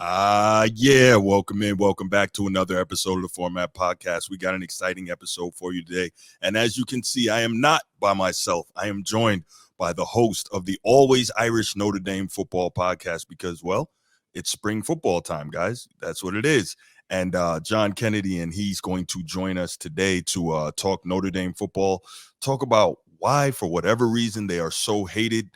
Yeah, welcome in. Welcome back to another episode of the Format Podcast. We got an exciting episode for you today. And as you can see, I am not by myself. I am joined by the host of the Always Irish Notre Dame Football Podcast because, well, it's spring football time, guys. That's what it is. And John Kennedy, and he's going to join us today to talk Notre Dame football, talk about why, for whatever reason, they are so hated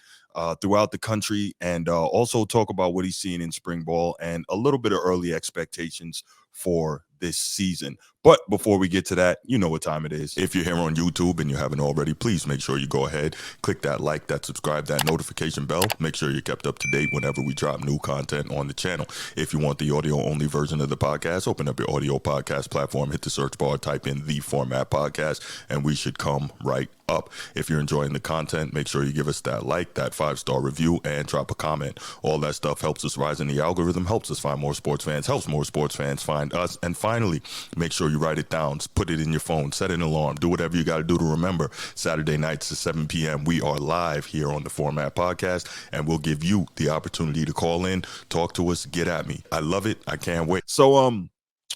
throughout the country, and also talk about what he's seeing in spring ball and a little bit of early expectations for this season. But before we get to that, you know what time it is. If you're here on YouTube and you haven't already, please make sure you go ahead, click that like, that subscribe, that notification bell. Make sure you're kept up to date whenever we drop new content on the channel. If you want the audio only version of the podcast, open up your audio podcast platform, hit the search bar, type in the Format Podcast, and we should come right up. If you're enjoying the content, make sure you give us that like, that 5-star review, and drop a comment. All that stuff helps us rise in the algorithm, helps us find more sports fans, helps more sports fans find us. And finally, make sure you write it down, put it in your phone, set an alarm, do whatever you got to do to remember. Saturday nights at 7 p.m. we are live here on the Format Podcast, and we'll give you the opportunity to call in, talk to us, get at me. I love it. I can't wait. So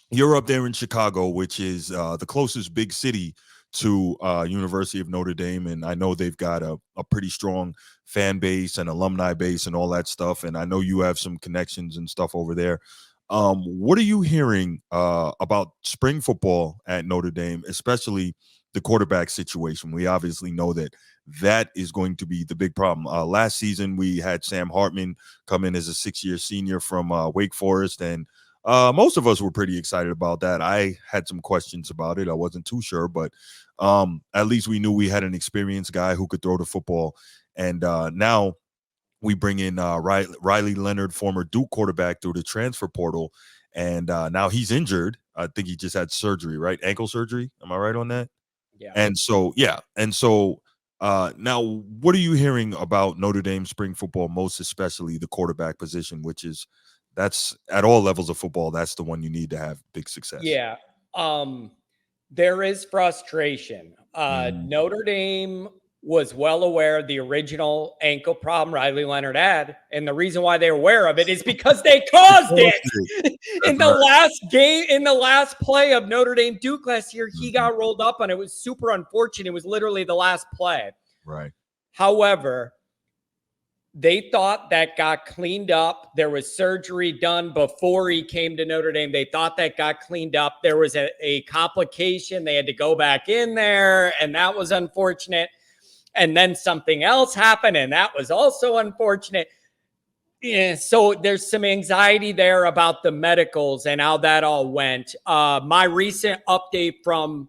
you're up there in Chicago, which is the closest big city to University of Notre Dame, and I know they've got a pretty strong fan base and alumni base and all that stuff, and I know you have some connections and stuff over there. What are you hearing about spring football at Notre Dame, especially the quarterback situation? We obviously know that is going to be the big problem. Last season, we had Sam Hartman come in as a 6-year senior from Wake Forest, and most of us were pretty excited about that. I had some questions about it. I wasn't too sure, but at least we knew we had an experienced guy who could throw the football. And now we bring in Riley Leonard, former Duke quarterback, through the transfer portal. And now he's injured. I think he just had surgery, right? Ankle surgery. Am I right on that? Yeah. And so, yeah. And so now what are you hearing about Notre Dame spring football, most especially the quarterback position, which is that's at all levels of football. That's the one you need to have big success. Yeah. There is frustration. Notre Dame was well aware of the original ankle problem Riley Leonard had. And the reason why they're aware of it is because they caused it. In the last game, in the last play of Notre Dame Duke last year, he got rolled up on it. It was super unfortunate. It was literally the last play. Right. However, they thought that got cleaned up. There was surgery done before he came to Notre Dame. They thought that got cleaned up. There was a complication. They had to go back in there, and that was unfortunate. And then something else happened, and that was also unfortunate. Yeah, so there's some anxiety there about the medicals and how that all went. My recent update from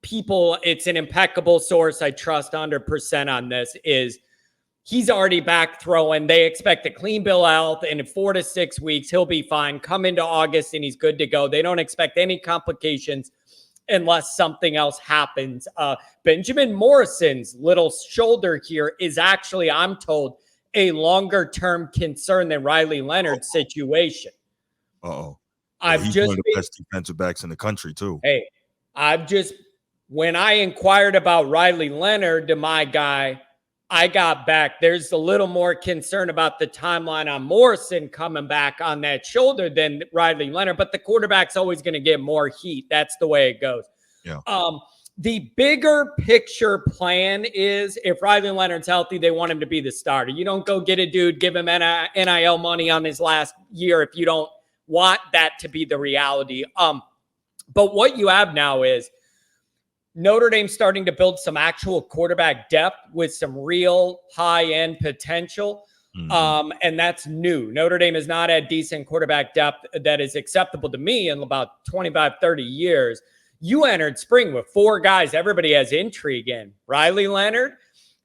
people, it's an impeccable source, I trust 100% on this, is he's already back throwing. They expect a clean bill of health, and in 4 to 6 weeks, he'll be fine. Come into August, and he's good to go. They don't expect any complications unless something else happens. Benjamin Morrison's little shoulder here is actually, I'm told, a longer-term concern than Riley Leonard's situation. Uh-oh. He's one of the best defensive backs in the country, too. Hey, when I inquired about Riley Leonard to my guy, I got back, there's a little more concern about the timeline on Morrison coming back on that shoulder than Riley Leonard, but the quarterback's always going to get more heat. That's the way it goes. Yeah. The bigger picture plan is if Riley Leonard's healthy, they want him to be the starter. You don't go get a dude, give him NIL money on his last year if you don't want that to be the reality. But what you have now is Notre Dame starting to build some actual quarterback depth with some real high-end potential. And that's new. Notre Dame has not had decent quarterback depth that is acceptable to me in about 25, 30 years. You entered spring with 4 guys everybody has intrigue in. Riley Leonard,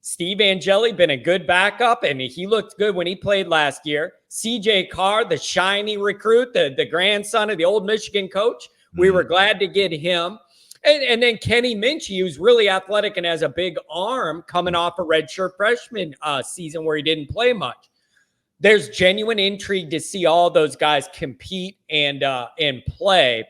Steve Angeli, been a good backup, and he looked good when he played last year. CJ Carr, the shiny recruit, the grandson of the old Michigan coach. We were glad to get him. And then Kenny Minchie, who's really athletic and has a big arm, coming off a redshirt freshman season where he didn't play much. There's genuine intrigue to see all those guys compete and play.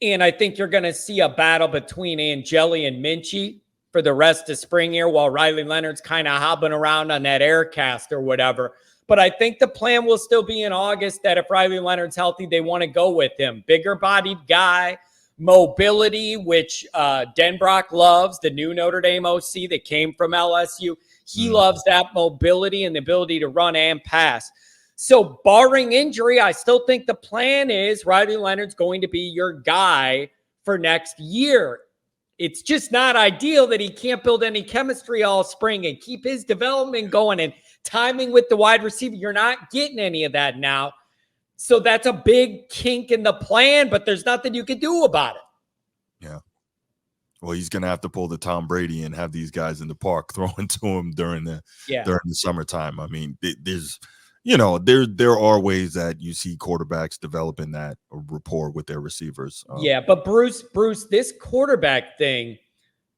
And I think you're going to see a battle between Angeli and Minchie for the rest of spring here while Riley Leonard's kind of hobbling around on that air cast or whatever. But I think the plan will still be in August that if Riley Leonard's healthy, they want to go with him. Bigger bodied guy, mobility, which Denbrock loves, the new Notre Dame OC that came from LSU. He loves that mobility and the ability to run and pass. So barring injury, I still think the plan is Riley Leonard's going to be your guy for next year. It's just not ideal that he can't build any chemistry all spring and keep his development going and timing with the wide receiver. You're not getting any of that now. So that's a big kink in the plan, but there's nothing you can do about it. Yeah. Well, he's going to have to pull the Tom Brady and have these guys in the park throwing to him during the summertime. I mean, there's, there are ways that you see quarterbacks developing that rapport with their receivers. But Bruce, this quarterback thing,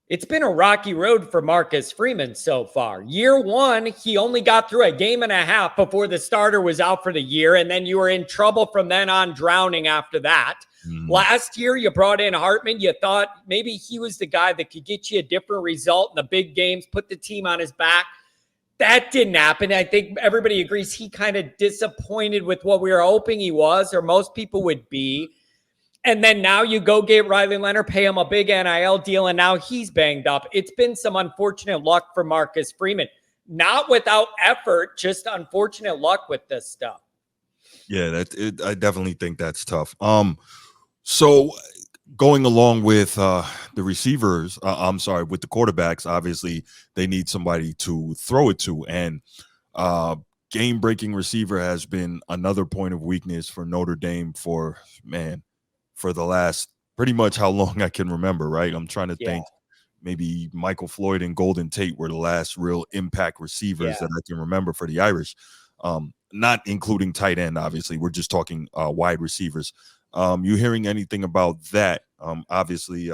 it's been a rocky road for Marcus Freeman so far. Year one, he only got through a game and a half before the starter was out for the year, and then you were in trouble from then on, drowning after that. Last year, you brought in Hartman. You thought maybe he was the guy that could get you a different result in the big games, put the team on his back. That didn't happen. I think everybody agrees he kind of disappointed with what we were hoping he was, or most people would be. And then now you go get Riley Leonard, pay him a big NIL deal, and now he's banged up. It's been some unfortunate luck for Marcus Freeman. Not without effort, just unfortunate luck with this stuff. Yeah, I definitely think that's tough. So going along with the receivers, with the quarterbacks, obviously they need somebody to throw it to. And game-breaking receiver has been another point of weakness for Notre Dame for the last pretty much how long I can remember, right? I'm trying to think. Maybe Michael Floyd and Golden Tate were the last real impact receivers that I can remember for the Irish. Not including tight end, obviously. We're just talking wide receivers. You hearing anything about that? Obviously,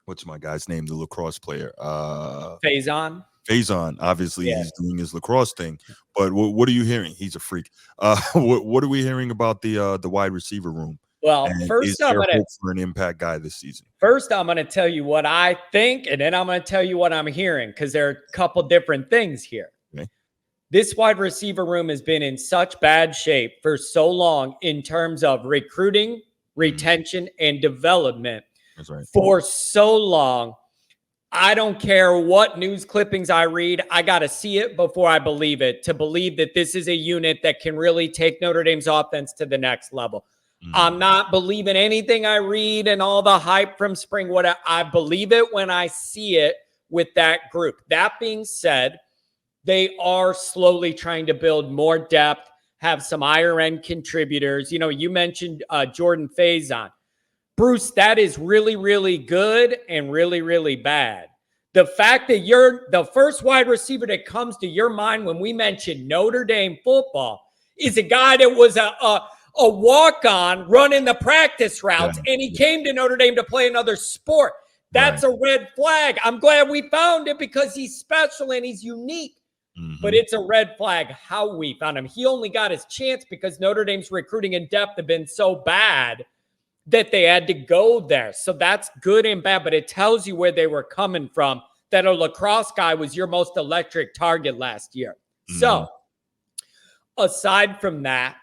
what's my guy's name? The lacrosse player. Faison. Obviously, he's doing his lacrosse thing. But what are you hearing? He's a freak. What are we hearing about the wide receiver room? Well, and first I'm going hope for an impact guy this season. First, I'm going to tell you what I think, and then I'm going to tell you what I'm hearing, because there are a couple different things here. Okay. This wide receiver room has been in such bad shape for so long in terms of recruiting, retention, and development. That's right. For so long. I don't care what news clippings I read. I got to see it before I believe it, to believe that this is a unit that can really take Notre Dame's offense to the next level. I'm not believing anything I read and all the hype from spring. I believe it when I see it with that group. That being said, they are slowly trying to build more depth, have some higher end contributors. You mentioned Jordan Faison. Bruce, that is really, really good and really, really bad. The fact that you're the first wide receiver that comes to your mind when we mention Notre Dame football is a guy that was a walk-on running the practice routes, and he came to Notre Dame to play another sport. That's a red flag. I'm glad we found it because he's special and he's unique. But it's a red flag how we found him. He only got his chance because Notre Dame's recruiting and depth have been so bad that they had to go there. So that's good and bad, but it tells you where they were coming from, that a lacrosse guy was your most electric target last year. So aside from that,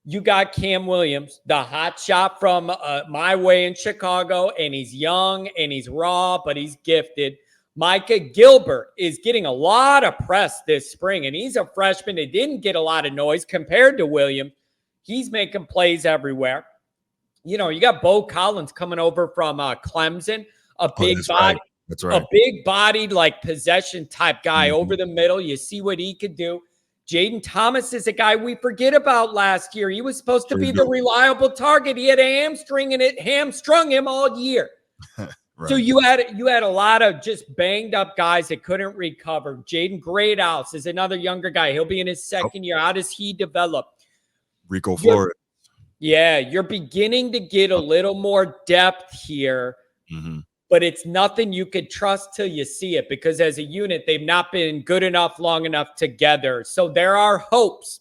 you got Cam Williams, the hot shot from my way in Chicago, and he's young and he's raw, but he's gifted. Micah Gilbert is getting a lot of press this spring, and he's a freshman that didn't get a lot of noise compared to Williams. He's making plays everywhere. You got Bo Collins coming over from Clemson, a big-bodied, like possession type guy over the middle. You see what he could do. Jaden Thomas is a guy we forget about last year. He was supposed to be the reliable target. He had a hamstring, and it hamstrung him all year. So you had a lot of just banged up guys that couldn't recover. Jaden Greathouse is another younger guy. He'll be in his second year. How does he develop? Rico Flores. Yeah, you're beginning to get a little more depth here, but it's nothing you could trust till you see it, because as a unit, they've not been good enough, long enough together. So there are hopes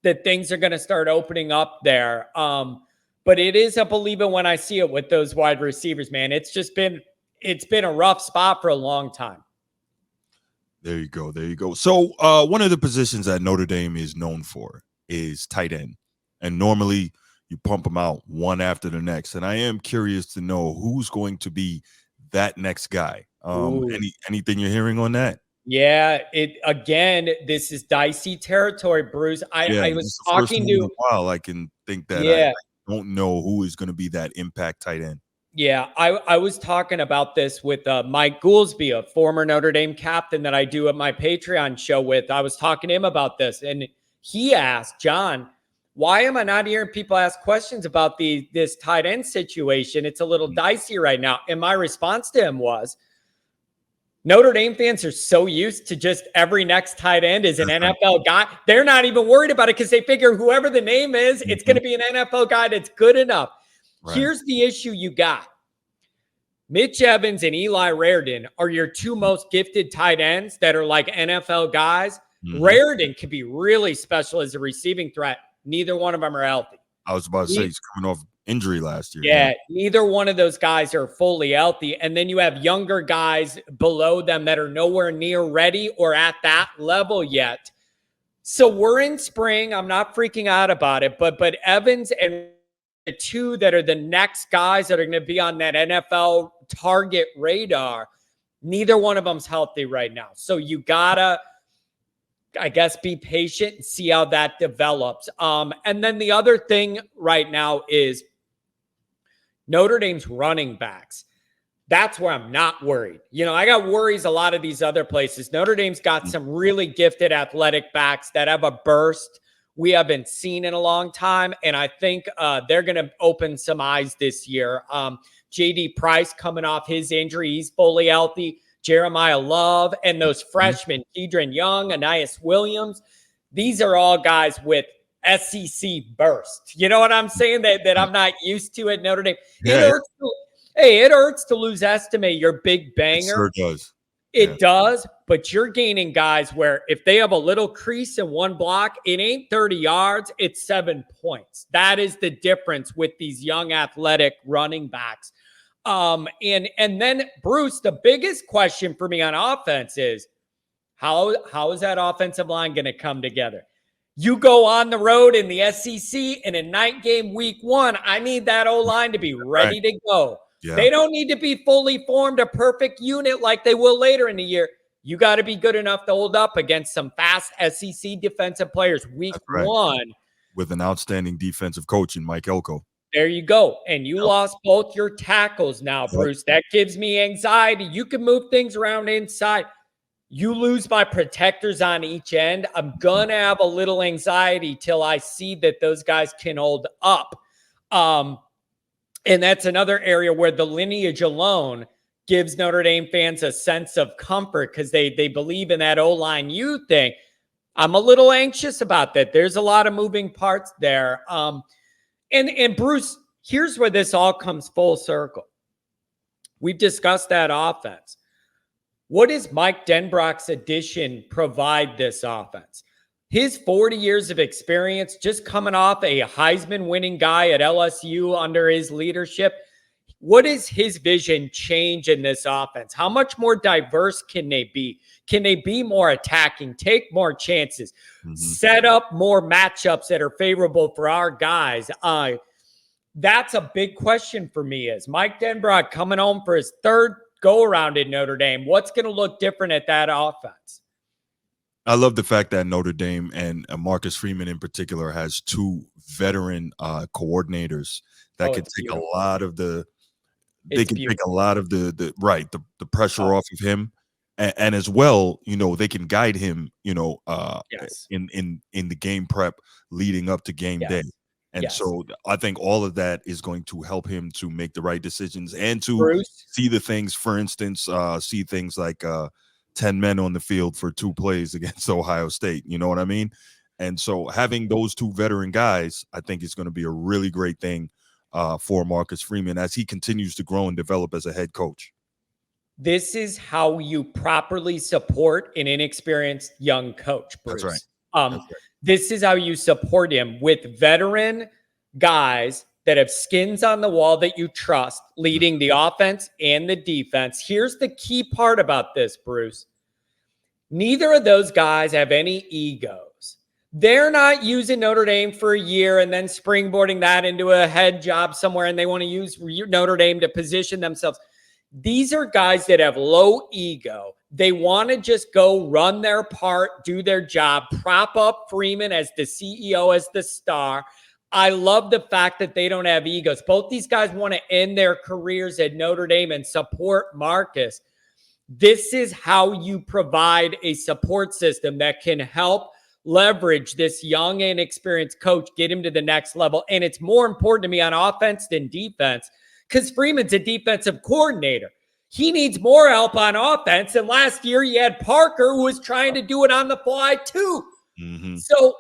that things are going to start opening up there. But it is a believe it when I see it with those wide receivers, man. It's it's been a rough spot for a long time. There you go. There you go. So one of the positions that Notre Dame is known for is tight end. And normally you pump them out one after the next. And I am curious to know who's going to be that next guy. Anything you're hearing on that? Yeah, this is dicey territory, Bruce. I was talking to in a while. I can think that I don't know who is going to be that impact tight end. Yeah, I was talking about this with Mike Goolsby, a former Notre Dame captain that I do at my Patreon show with. I was talking to him about this, and he asked, John, why am I not hearing people ask questions about this tight end situation? It's a little dicey right now. And my response to him was, Notre Dame fans are so used to just every next tight end is an NFL guy. They're not even worried about it because they figure whoever the name is, it's going to be an NFL guy that's good enough. Right. Here's the issue you got. Mitch Evans and Eli Raridon are your two most gifted tight ends that are like NFL guys. Raridon can be really special as a receiving threat. Neither one of them are healthy. I was about to say he's coming off injury last year. Yeah, neither one of those guys are fully healthy. And then you have younger guys below them that are nowhere near ready or at that level yet. So we're in spring. I'm not freaking out about it, but Evans and the two that are the next guys that are going to be on that NFL target radar, neither one of them's healthy right now. So you gotta, I guess, be patient and see how that develops. And then the other thing right now is Notre Dame's running backs. That's where I'm not worried. I got worries a lot of these other places. Notre Dame's got some really gifted athletic backs that have a burst we haven't seen in a long time. And I think they're going to open some eyes this year. J.D. Price coming off his injury. He's fully healthy. Jeremiah Love and those freshmen, Kedron Young, Anais Williams. These are all guys with SEC burst. You know what I'm saying? That I'm not used to at Notre Dame. Yeah. It hurts to lose Estimate, your big banger. It sure does. It does, but you're gaining guys where if they have a little crease in one block, it ain't 30 yards, it's 7 points. That is the difference with these young athletic running backs. And then, Bruce, the biggest question for me on offense is how is that offensive line going to come together? You go on the road in the SEC in a night game week 1, I need that O-line to be ready to go. Yeah. They don't need to be fully formed, a perfect unit like they will later in the year. You got to be good enough to hold up against some fast SEC defensive players week 1. With an outstanding defensive coach in Mike Elko. There you go. And you lost both your tackles now, Bruce. That gives me anxiety. You can move things around inside. You lose my protectors on each end. I'm going to have a little anxiety till I see that those guys can hold up. And that's another area where the lineage alone gives Notre Dame fans a sense of comfort because they believe in that O-line U thing. I'm a little anxious about that. There's a lot of moving parts there. And Bruce, here's where this all comes full circle. We've discussed that offense. What does Mike Denbrock's addition provide this offense? His 40 years of experience, just coming off a Heisman winning guy at LSU under his leadership. What is his vision change in this offense? How much more diverse can they be? Can they be more attacking, take more chances, set up more matchups that are favorable for our guys? That's a big question for me. Is Mike Denbrock coming home for his third go-around in Notre Dame? What's going to look different at that offense? I love the fact that Notre Dame and Marcus Freeman in particular has two veteran coordinators that can take a lot of the pressure off of him, and as well, they can guide him, in the game prep leading up to game day. And so I think all of that is going to help him to make the right decisions and to see the things, for instance, see things like 10 men on the field for 2 plays against Ohio State. You know what I mean? And so having those two veteran guys, I think is going to be a really great thing for Marcus Freeman as he continues to grow and develop as a head coach. This is how you properly support an inexperienced young coach, Bruce. That's right. This is how you support him with veteran guys that have skins on the wall that you trust, leading the offense and the defense. Here's the key part about this, Bruce. Neither of those guys have any egos. They're not using Notre Dame for a year and then springboarding that into a head job somewhere, and they want to use Notre Dame to position themselves. These are guys that have low ego. They want to just go run their part, do their job, prop up Freeman as the CEO, as the star. I love the fact that they don't have egos. Both these guys want to end their careers at Notre Dame and support Marcus. This is how you provide a support system that can help leverage this young and experienced coach, get him to the next level. And it's more important to me on offense than defense, because Freeman's a defensive coordinator. He needs more help on offense. And last year you had Parker, who was trying to do it on the fly too. Mm-hmm. So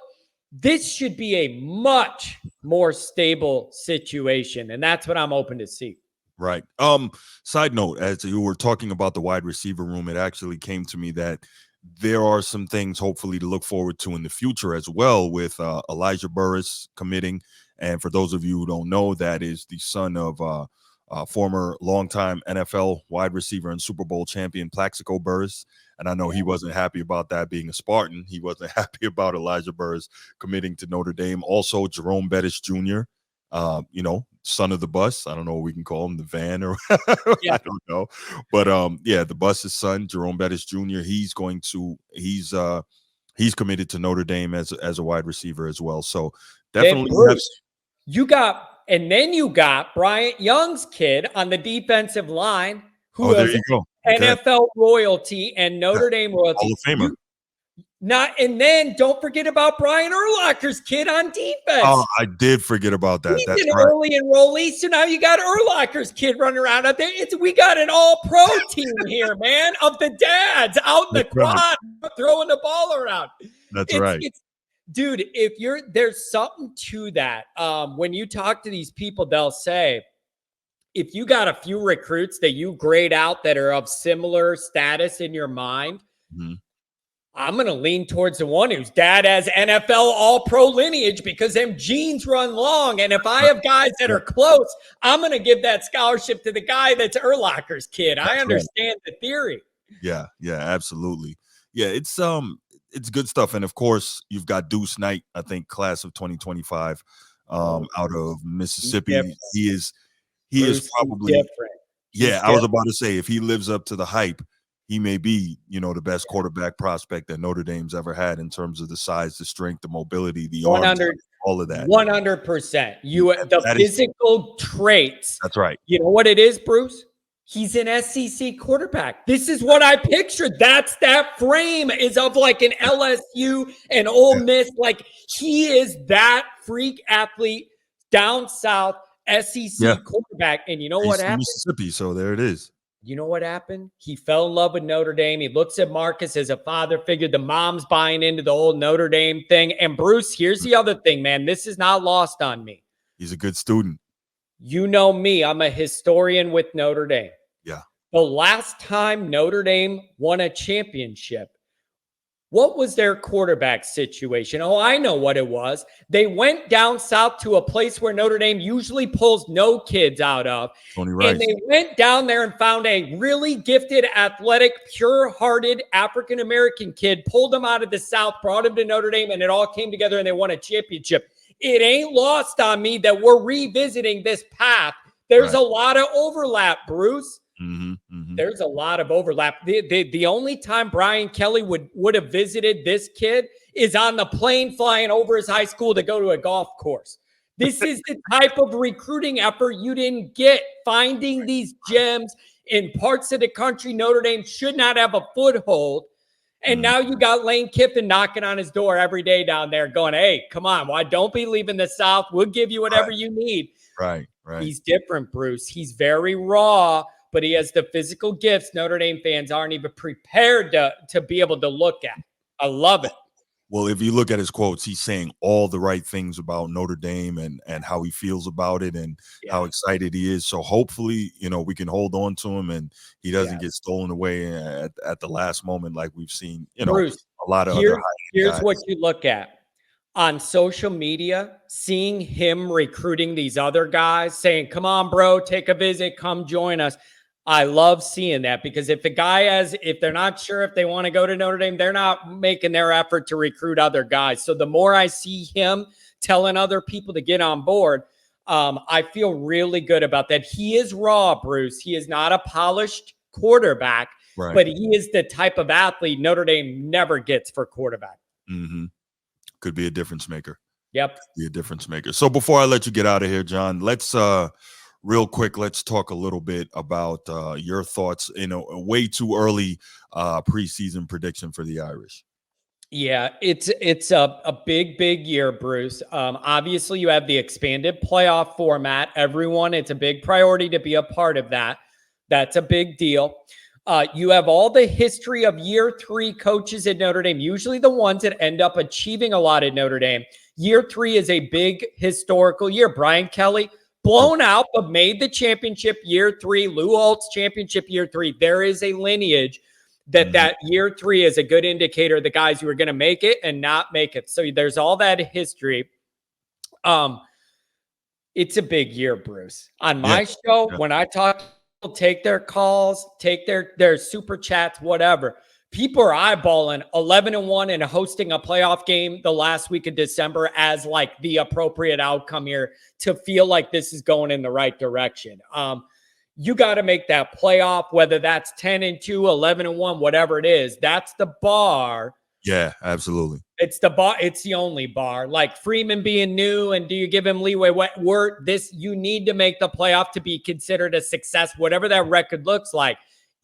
this should be a much more stable situation. And that's what I'm open to see. Right. Side note, as you were talking about the wide receiver room, it actually came to me that there are some things hopefully to look forward to in the future as well, with Elijah Burris committing. And for those of you who don't know, that is the son of former longtime NFL wide receiver and Super Bowl champion Plaxico Burris. And I know he wasn't happy about that, being a Spartan. He wasn't happy about Elijah Burris committing to Notre Dame. Also, Jerome Bettis Jr., son of the bus. I don't know what we can call him, the van, or I don't know. But the bus's son, Jerome Bettis Jr., he's committed to Notre Dame as a wide receiver as well. So definitely you got Bryant Young's kid on the defensive line, who is NFL royalty and Notre Dame royalty. Hall of Famer. And then don't forget about Brian Urlacher's kid on defense. Oh, I did forget about that. He's an early enrollee, so now you got Urlacher's kid running around out there. We got an all-pro team here, man, of the dads out in the quad throwing the ball around. That's right. Dude, there's something to that. When you talk to these people, they'll say, if you got a few recruits that you grade out that are of similar status in your mind, I'm going to lean towards the one whose dad has NFL all-pro lineage, because them genes run long. And if I have guys that are close, I'm going to give that scholarship to the guy that's Urlacher's kid. I understand the theory. Yeah, absolutely. Yeah, it's good stuff. And of course, you've got Deuce Knight, I think class of 2025, out of Mississippi. He is probably different. I was about to say, if he lives up to the hype, he may be, the best quarterback prospect that Notre Dame's ever had in terms of the size, the strength, the mobility, the arms, all of that. 100%. The physical traits. That's right. You know what it is, Bruce? He's an SEC quarterback. This is what I pictured. That frame is of like an LSU and Ole Miss. Like, he is that freak athlete down south SEC quarterback. And you know what happened? Mississippi, so there it is. You know what happened? He fell in love with Notre Dame. He looks at Marcus as a father figure. The mom's buying into the old Notre Dame thing. And Bruce, here's the other thing, man. This is not lost on me. He's a good student. You know me. I'm a historian with Notre Dame. Yeah. The last time Notre Dame won a championship, what was their quarterback situation? Oh, I know what it was. They went down south to a place where Notre Dame usually pulls no kids out of. Tony Rice. And they went down there and found a really gifted, athletic, pure-hearted African-American kid, pulled him out of the south, brought him to Notre Dame, and it all came together and they won a championship. It ain't lost on me that we're revisiting this path. There's a lot of overlap, Bruce. There's a lot of overlap. The only time Brian Kelly would have visited this kid is on the plane flying over his high school to go to a golf course. This is the type of recruiting effort you didn't get. Finding these gems in parts of the country Notre Dame should not have a foothold. And now you got Lane Kiffin knocking on his door every day down there going, hey, come on, why don't be leaving the South? We'll give you whatever you need. Right. He's different, Bruce. He's very raw, but he has the physical gifts Notre Dame fans aren't even prepared to be able to look at. I love it. Well, if you look at his quotes, he's saying all the right things about Notre Dame and how he feels about it and how excited he is. So hopefully, we can hold on to him and he doesn't get stolen away at the last moment like we've seen, Bruce, a lot of other here's guys. What you look at. on social media, seeing him recruiting these other guys, saying, "Come on, bro, take a visit, come join us." I love seeing that because if they're not sure if they want to go to Notre Dame, they're not making their effort to recruit other guys. So the more I see him telling other people to get on board, I feel really good about that. He is raw, Bruce. He is not a polished quarterback, Right. but he is the type of athlete Notre Dame never gets for quarterback. Mm-hmm. Could be a difference maker. Yep. Be a difference maker. So before I let you get out of here, John, let's real quick, let's talk a little bit about your thoughts in a way too early preseason prediction for the Irish. Yeah, it's a big year, Bruce. Obviously, you have the expanded playoff format. Everyone, it's a big priority to be a part of that. That's a big deal. You have all the history of year 3 coaches at Notre Dame, usually the ones that end up achieving a lot at Notre Dame. Year 3 is a big historical year. Brian Kelly, blown out, but made the championship year 3. Lou Holtz, championship year 3. There is a lineage that year 3 is a good indicator of the guys who are going to make it and not make it. So there's all that history. It's a big year, Bruce. On my show, when I talk, take their calls, take their super chats, whatever. People are eyeballing 11-1 and hosting a playoff game the last week of December as like the appropriate outcome here to feel like this is going in the right direction. You got to make that playoff, whether that's 10-2, 11-1, whatever it is. That's the bar. Yeah, absolutely. It's the bar. It's the only bar. Like Freeman being new, and do you give him leeway? You need to make the playoff to be considered a success, whatever that record looks like.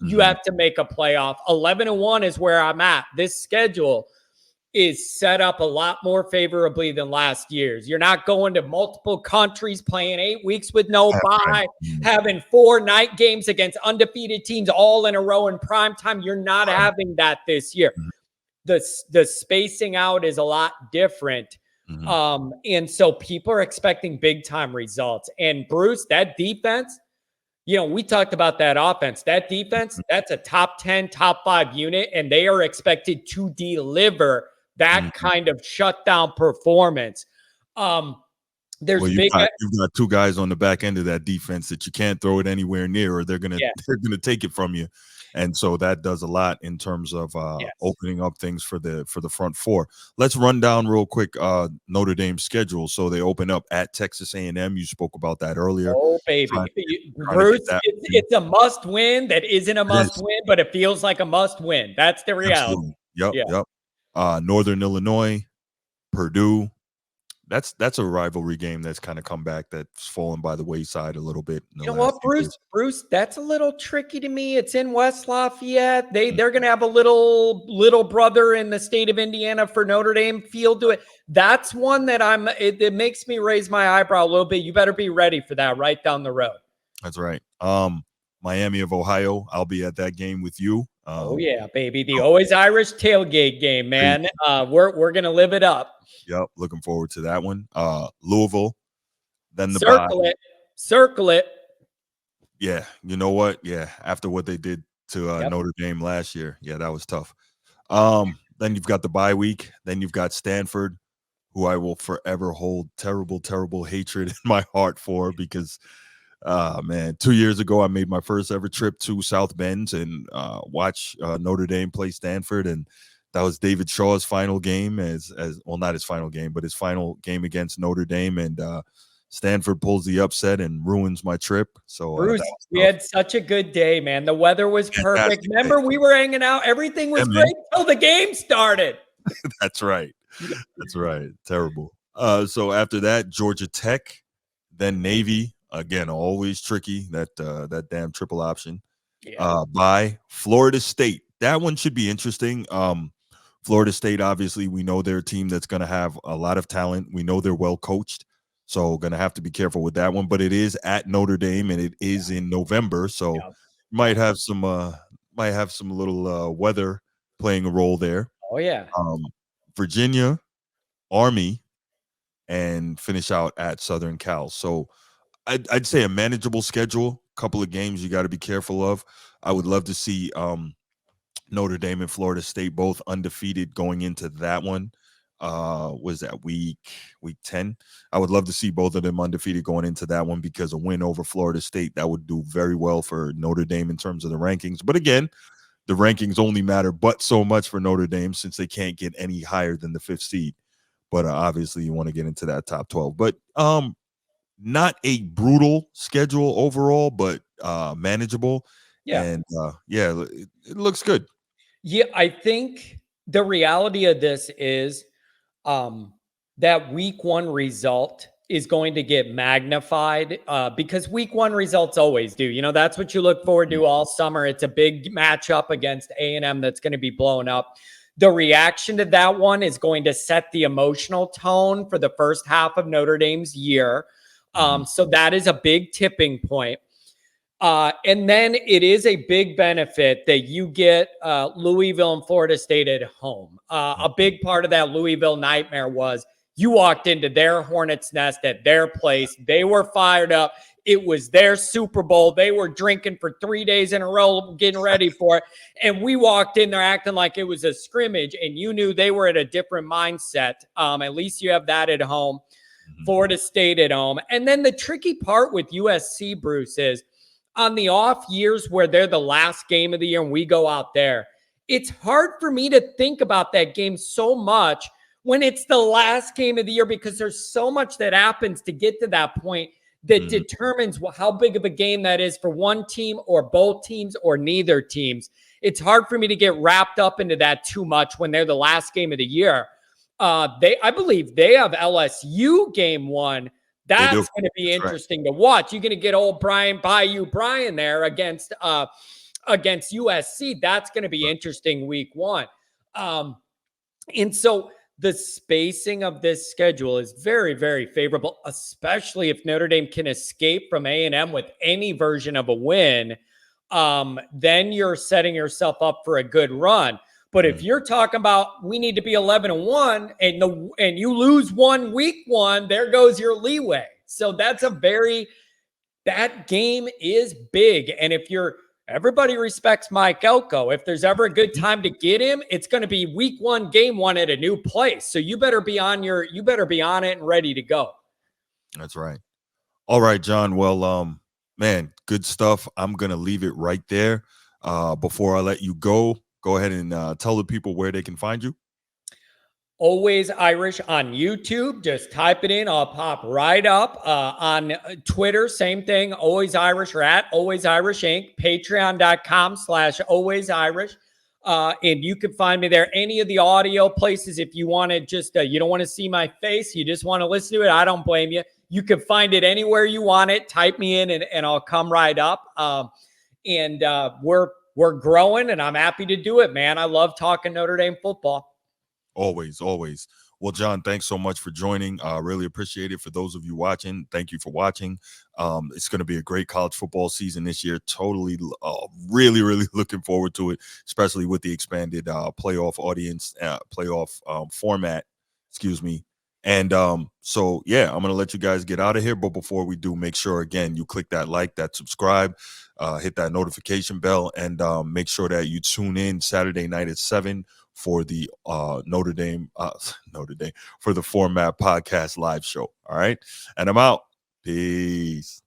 You have to make a playoff. 11-1 is where I'm at. This schedule is set up a lot more favorably than last year's. You're not going to multiple countries, playing 8 weeks with no bye, having 4 night games against undefeated teams all in a row in prime time. You're not having that this year. The spacing out is a lot different. And so people are expecting big time results. And Bruce, that defense, we talked about that offense. That defense, that's a top 10, top 5 unit, and they are expected to deliver that kind of shutdown performance. You've got 2 guys on the back end of that defense that you can't throw it anywhere near, or they're gonna take it from you. And so that does a lot in terms of opening up things for the front 4. Let's run down real quick Notre Dame's schedule. So they open up at Texas A&M. You spoke about that earlier. Oh, baby. Bruce, it's a must win that isn't a must win, but it feels like a must win. That's the reality. Absolutely. Yep. Northern Illinois, Purdue. That's a rivalry game that's kind of come back, that's fallen by the wayside a little bit. You know what, Bruce, that's a little tricky to me. It's in West Lafayette. They're going to have a little brother in the state of Indiana for Notre Dame feel to it. That's one that it makes me raise my eyebrow a little bit. You better be ready for that right down the road. That's right. Miami of Ohio, I'll be at that game with you. Oh yeah, baby. The Always Irish tailgate game, man. We're going to live it up. Yep, looking forward to that one. Louisville, then the circle it. Yeah, you know what? Yeah, after what they did to Notre Dame last year, that was tough. Then you've got the bye week. Then you've got Stanford, who I will forever hold terrible hatred in my heart for, because man, 2 years ago I made my first ever trip to South Bend and watch Notre Dame play Stanford, and that was David Shaw's final game as well, not his final game, but his final game against Notre Dame. And Stanford pulls the upset and ruins my trip. So Bruce, we had such a good day, man. The weather was perfect. Remember, we were hanging out. Everything was great until the game started. That's right. That's right. Terrible. So after that, Georgia Tech, then Navy. Again, always tricky, that damn triple option. By Florida State. That one should be interesting. Florida State, obviously, we know they're a team that's going to have a lot of talent. We know they're well coached, so going to have to be careful with that one. But it is at Notre Dame, and it is in November, so might have some little weather playing a role there. Oh yeah. Virginia, Army, and finish out at Southern Cal. So I'd say a manageable schedule. Couple of games you got to be careful of. I would love to see Notre Dame and Florida State both undefeated going into that one. Was that week 10? I would love to see both of them undefeated going into that one, because a win over Florida State, that would do very well for Notre Dame in terms of the rankings. But again, the rankings only matter but so much for Notre Dame, since they can't get any higher than the 5th seed. But obviously you want to get into that top 12. But not a brutal schedule overall, but manageable. Yeah. And yeah, it looks good. Yeah, I think the reality of this is that week one result is going to get magnified because week one results always do. You know, that's what you look forward to all summer. It's a big matchup against A&M that's going to be blown up. The reaction to that one is going to set the emotional tone for the first half of Notre Dame's year. So that is a big tipping point. And then it is a big benefit that you get Louisville and Florida State at home. A big part of that Louisville nightmare was you walked into their hornet's nest at their place. They were fired up. It was their Super Bowl. They were drinking for 3 days in a row, getting ready for it. And we walked in there acting like it was a scrimmage, and you knew they were at a different mindset. At least you have that at home. Florida State at home. And then the tricky part with USC, Bruce, is on the off years where they're the last game of the year and we go out there, it's hard for me to think about that game so much when it's the last game of the year, because there's so much that happens to get to that point that determines how big of a game that is for one team or both teams or neither teams. It's hard for me to get wrapped up into that too much when they're the last game of the year. I believe they have LSU game one. That's going to be interesting to watch. You're going to get old Brian there against USC. That's going to be interesting week one. And so the spacing of this schedule is very, very favorable, especially if Notre Dame can escape from A&M with any version of a win. Then you're setting yourself up for a good run. But if you're talking about we need to be 11-1 and you lose one week one, there goes your leeway. So that game is big. And everybody respects Mike Elko. If there's ever a good time to get him, it's going to be week one, game one at a new place. So you better be on it and ready to go. That's right. All right, John. Well, man, good stuff. I'm going to leave it right there. Before I let you go ahead and tell the people where they can find you. Always Irish on YouTube. Just type it in. I'll pop right up. On Twitter, same thing. Always Irish or at Always Irish Inc. Patreon.com/Always Irish. And you can find me there. Any of the audio places, if you want to just, you don't want to see my face, you just want to listen to it, I don't blame you. You can find it anywhere you want it. Type me in and I'll come right up. We're growing, and I'm happy to do it, man. I love talking Notre Dame football. Always. Well, John, thanks so much for joining. Really appreciate it. For those of you watching, thank you for watching. It's going to be a great college football season this year. Totally, really, really looking forward to it, especially with the expanded playoff audience, playoff format. Excuse me. And so, yeah, I'm going to let you guys get out of here. But before we do, make sure, again, you click that like, that subscribe, hit that notification bell, and make sure that you tune in Saturday night at 7 for the Notre Dame for the Format Podcast live show. All right. And I'm out. Peace.